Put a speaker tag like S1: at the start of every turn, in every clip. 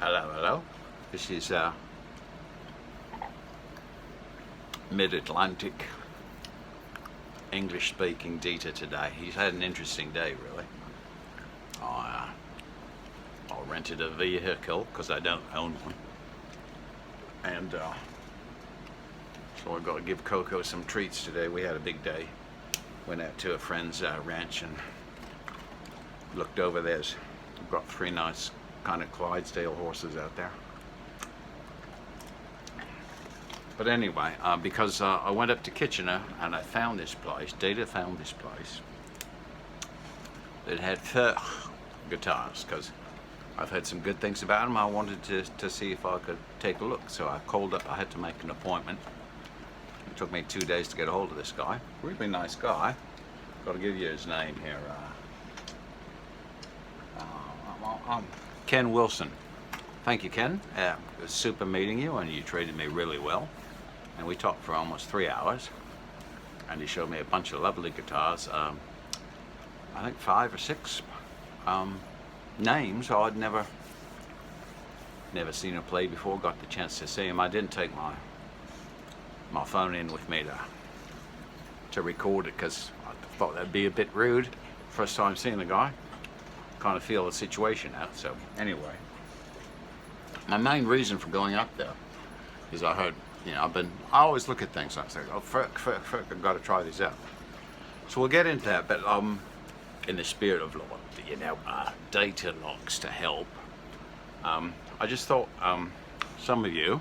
S1: Hello, hello. This is mid-Atlantic English-speaking Dieter today. He's had an interesting day, really. I rented a vehicle because I don't own one, and so I've got to give Coco some treats today. We had a big day. Went out to a friend's ranch and looked over there. We've got 3 nice kind of Clydesdale horses out there. But anyway, because I went up to Kitchener and I found this place, Data found this place that had Furch guitars, because I've heard some good things about them. I wanted to see if I could take a look. So I called up, I had to make an appointment. It took me 2 days to get a hold of this guy. Really nice guy. Got to give you his name here. Ken Wilson. Thank you, Ken. It was super meeting you, and you treated me really well. And we talked for almost 3 hours. And he showed me a bunch of lovely guitars. I think 5 or 6 names I'd never seen him play before. Got the chance to see him. I didn't take my phone in with me to record it because I thought that'd be a bit rude. First time seeing the guy. Kind of feel the situation out. So anyway, my main reason for going up there is I heard, you know, I always look at things and I say, oh, Furch, I've got to try these out. So we'll get into that, but in the spirit of, you know, data logs to help, I just thought some of you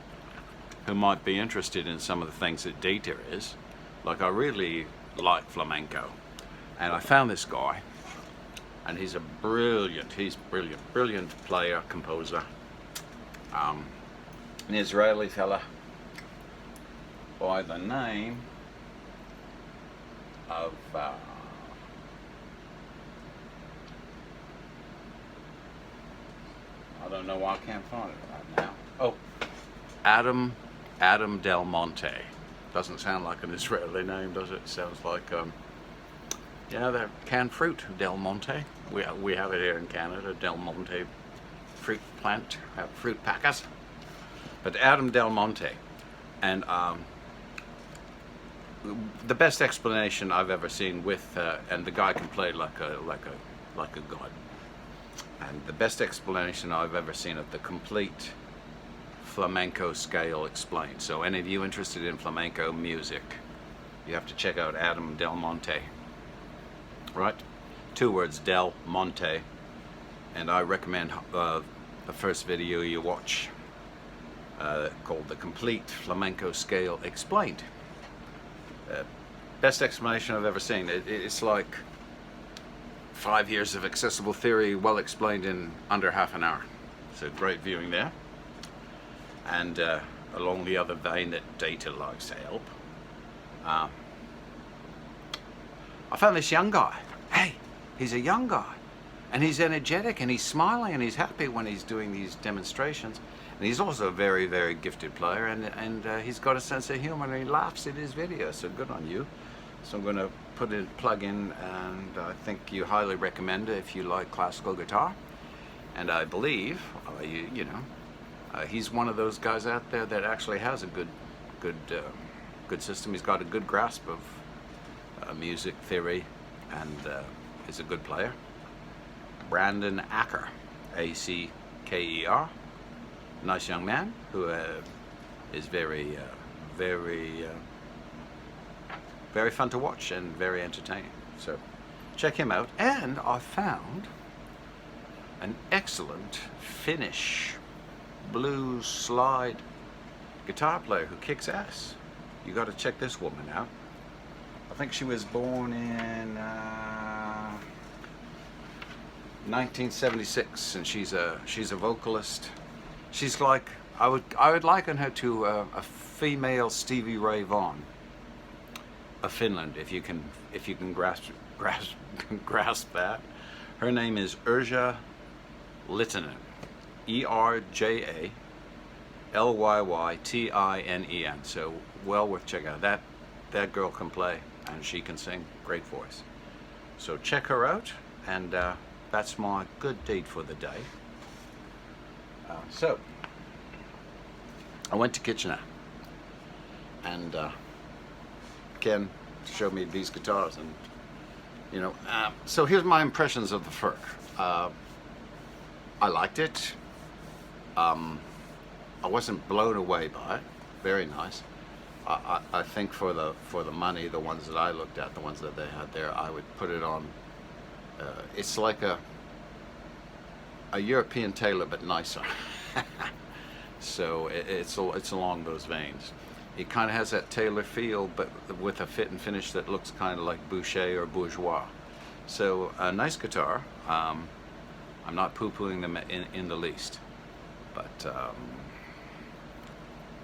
S1: who might be interested in some of the things that data is, like I really like flamenco, and I found this guy, and he's brilliant player, composer, an Israeli fella by the name of I don't know why I can't find it right now. Oh, Adam Del Monte. Doesn't sound like an Israeli name, does it? Sounds like you know, the canned fruit, Del Monte. We have it here in Canada, Del Monte fruit plant, fruit packers. But Adam Del Monte, and the best explanation I've ever seen with, and the guy can play like a god. And the best explanation I've ever seen of the complete flamenco scale explained. So any of you interested in flamenco music, you have to check out Adam Del Monte. Right? 2 words, Del Monte. And I recommend the first video you watch called The Complete Flamenco Scale Explained. Best explanation I've ever seen. It's like 5 years of accessible theory well explained in under half an hour. So great viewing there. And along the other vein that data likes to help, I found this young guy. Hey, he's a young guy, and he's energetic, and he's smiling, and he's happy when he's doing these demonstrations. And he's also a very, very gifted player, and he's got a sense of humor, and he laughs at his videos. So good on you. So I'm going to put a plug in, and I think you highly recommend it if you like classical guitar. And I believe, you know, he's one of those guys out there that actually has a good system. He's got a good grasp of music theory, and is a good player. Brandon Acker, A-C-K-E-R, nice young man who is very fun to watch and very entertaining. So check him out. And I found an excellent Finnish blues slide guitar player who kicks ass. You got to check this woman out. I think she was born in 1976, and she's a vocalist. She's like, I would liken her to a female Stevie Ray Vaughan of Finland, if you can grasp that. Her name is Erja Littinen, E-R-J-A-L-Y-Y-T-I-N-E-N. So well worth checking out. That girl can play, and she can sing. Great voice. So check her out, and that's my good deed for the day. So I went to Kitchener, and Ken showed me these guitars, and so here's my impressions of the Furch. I liked it. I wasn't blown away by it. Very nice. I think for the money, the ones that I looked at, the ones that they had there, I would put it on. It's like a European tailor, but nicer. So it's along those veins. It kind of has that tailor feel, but with a fit and finish that looks kind of like Boucher or Bourgeois. So a nice guitar. I'm not poo-pooing them in the least, but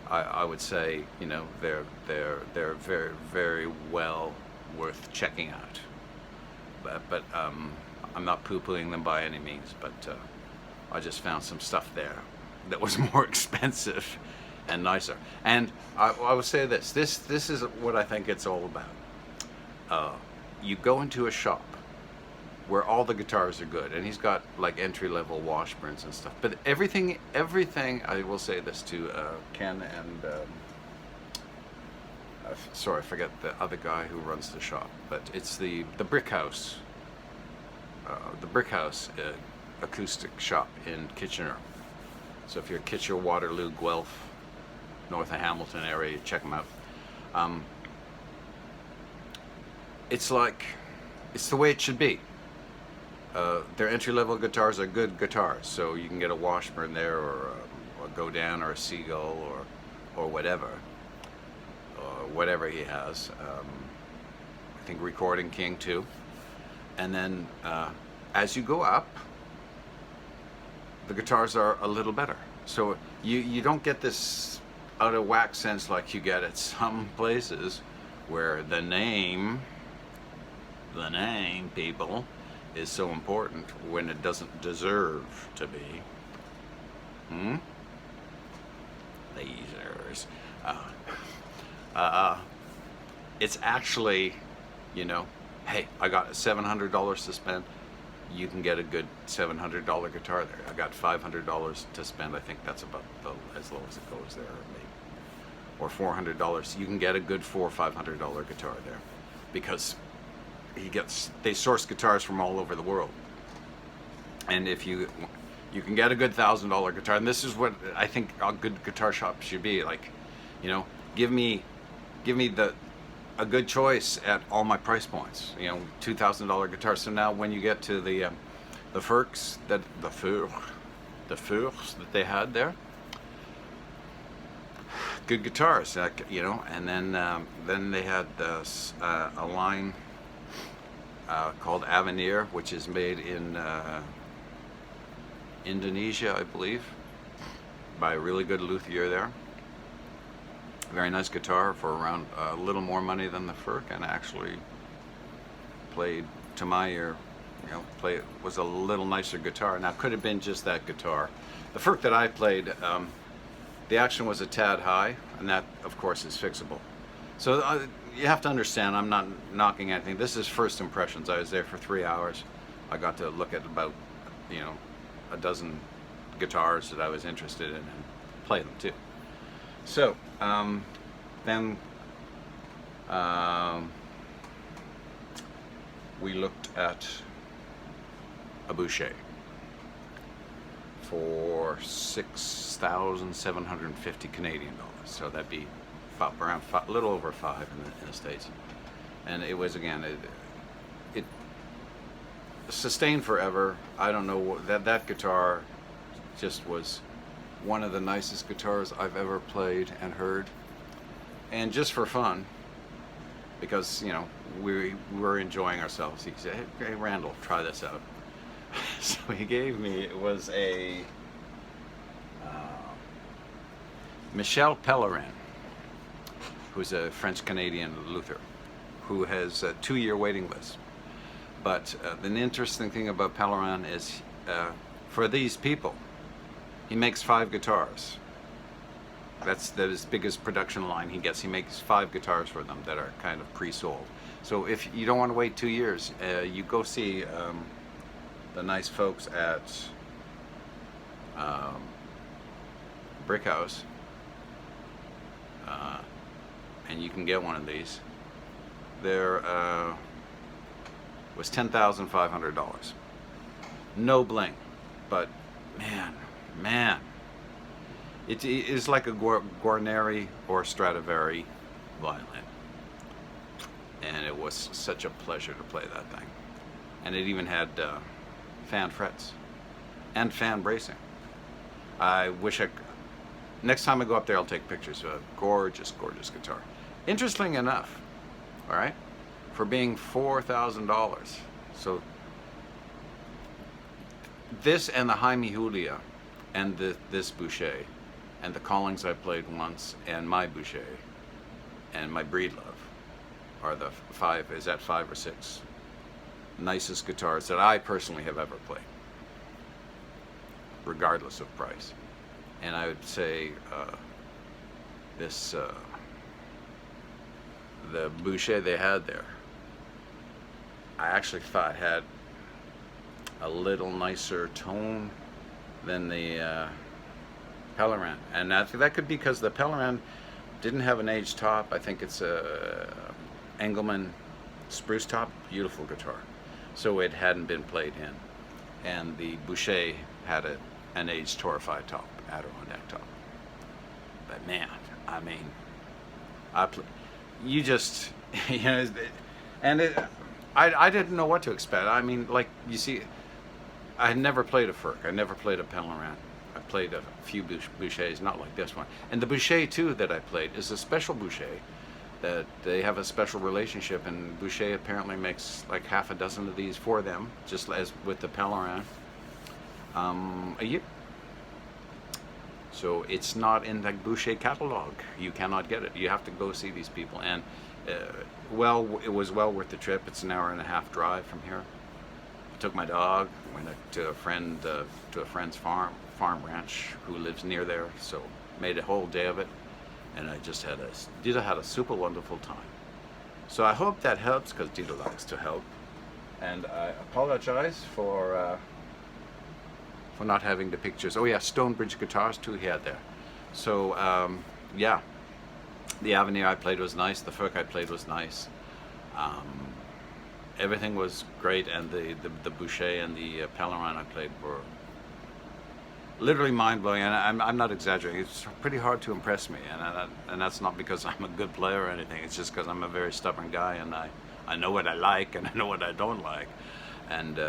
S1: I would say they're very, very well worth checking out. But I'm not poo-pooing them by any means. But I just found some stuff there that was more expensive and nicer. And I would say this is what I think it's all about. You go into a shop where all the guitars are good, and he's got like entry-level Washburns and stuff. But everything, I will say this to Ken and sorry, I forget the other guy who runs the shop, but it's the Brickhouse, acoustic shop in Kitchener. So if you're Kitchener, Waterloo, Guelph, north of Hamilton area, check them out. It's the way it should be. Their entry-level guitars are good guitars, so you can get a Washburn there, or a Godin, or a Seagull, or whatever he has. I think Recording King too. And then as you go up, the guitars are a little better. So you don't get this out of whack sense like you get at some places where the name people is so important when it doesn't deserve to be. Lasers. It's actually, hey, I got $700 to spend. You can get a good $700 guitar there. I got $500 to spend. I think that's about as low as it goes there, maybe. Or $400. You can get a good $400 or $500 guitar there, because they source guitars from all over the world. And if you can get a good $1,000 guitar, and this is what I think a good guitar shop should be like. Give me a good choice at all my price points. $2,000 guitars. So now when you get to the Furch that they had there, good guitars, and then they had a line called Avenir, which is made in Indonesia, I believe, by a really good luthier there. Very nice guitar for around a little more money than the Furch, and actually played, to my ear, was a little nicer guitar. Now, could have been just that guitar. The Furch that I played, the action was a tad high, and that, of course, is fixable. So you have to understand, I'm not knocking anything. This is first impressions. I was there for 3 hours. I got to look at about, a dozen guitars that I was interested in and play them too. So then we looked at a Boucher for 6,750 Canadian dollars. So that'd be around a little over $5 in the States. And it was, again, it sustained forever. I don't know, that guitar just was one of the nicest guitars I've ever played and heard. And just for fun, because we were enjoying ourselves, he said, hey Randall, try this out. So he gave me, it was a Michel Pellerin, who's a French-Canadian luthier, who has a 2-year waiting list. But the interesting thing about Pellerin is, for these people, he makes 5 guitars. That's his biggest production line he gets. He makes 5 guitars for them that are kind of pre-sold. So if you don't want to wait 2 years, you go see the nice folks at Brickhouse, and you can get one of these. There was $10,500. No bling, but man, it is like a Guarneri or Stradivari violin, and it was such a pleasure to play that thing. And it even had fan frets and fan bracing. I wish next time I go up there, I'll take pictures of a gorgeous, gorgeous guitar. Interesting enough, all right, for being $4,000. So this and the Jaime Julia and this Boucher and the Collings I played once and my Boucher and my Breedlove are the five or six nicest guitars that I personally have ever played, regardless of price. And I would say the Boucher they had there, I actually thought had a little nicer tone than the Pellerin. And I think that could be because the Pellerin didn't have an aged top. I think it's a Engelmann spruce top, beautiful guitar. So it hadn't been played in. And the Boucher had an aged Torify top, Adirondack top. But man, I mean, you just, you know, and I didn't know what to expect. I mean, like, you see, I had never played a Furch. I never played a Pellerin. I played a few Bouchers, not like this one. And the Boucher, too, that I played is a special Boucher that they have a special relationship, and Boucher apparently makes like half a dozen of these for them, just as with the Pellerin, a year. So it's not in the Boucher catalog. You cannot get it. You have to go see these people. And well, it was well worth the trip. It's an hour and a half drive from here. I took my dog, went to a friend's farm ranch who lives near there. So made a whole day of it, and I just had a super wonderful time. So I hope that helps, because Dita likes to help. And I apologize for not having the pictures. Oh yeah, Stonebridge guitars too he had there. So yeah, the Avenir I played was nice. The Furch I played was nice. Everything was great, and the Boucher and the Pellerin I played were literally mind-blowing, and I'm not exaggerating. It's pretty hard to impress me, and that's not because I'm a good player or anything. It's just because I'm a very stubborn guy, and I know what I like and I know what I don't like, and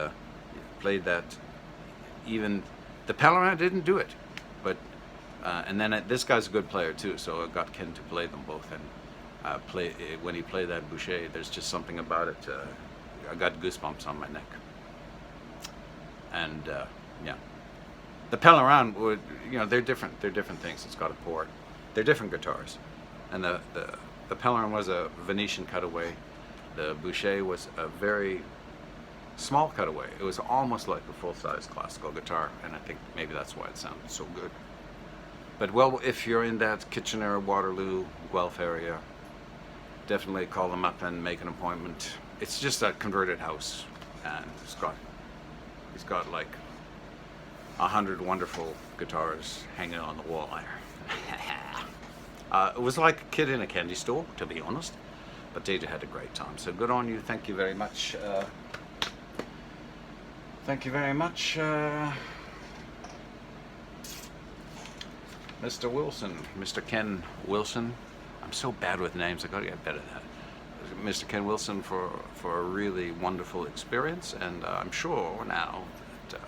S1: played that. Even the Pellerin didn't do it, but and then this guy's a good player too, so I got Ken to play them both, and when he played that Boucher, there's just something about it. I got goosebumps on my neck, and yeah. The Pellerin would, you know, they're different. They're different things. It's got a port. They're different guitars, and the Pellerin was a Venetian cutaway. The Boucher was a very small cutaway. It was almost like a full-size classical guitar, and I think maybe that's why it sounded so good. But well, if you're in that Kitchener, Waterloo, Guelph area, definitely call them up and make an appointment. It's just a converted house, and he's got like 100 wonderful guitars hanging on the wall there. It was like a kid in a candy store, to be honest, but Data had a great time. So good on you. Thank you very much. Thank you very much, Mr. Wilson, Mr. Ken Wilson. I'm so bad with names. I gotta get better at that. Mr. Ken Wilson for a really wonderful experience, and I'm sure now that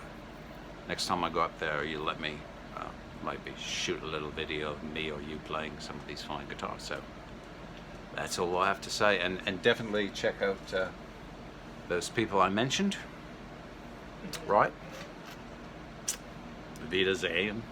S1: next time I go up there, you'll let me maybe shoot a little video of me or you playing some of these fine guitars. So that's all I have to say, and definitely check out those people I mentioned. Right? Wiedersehen.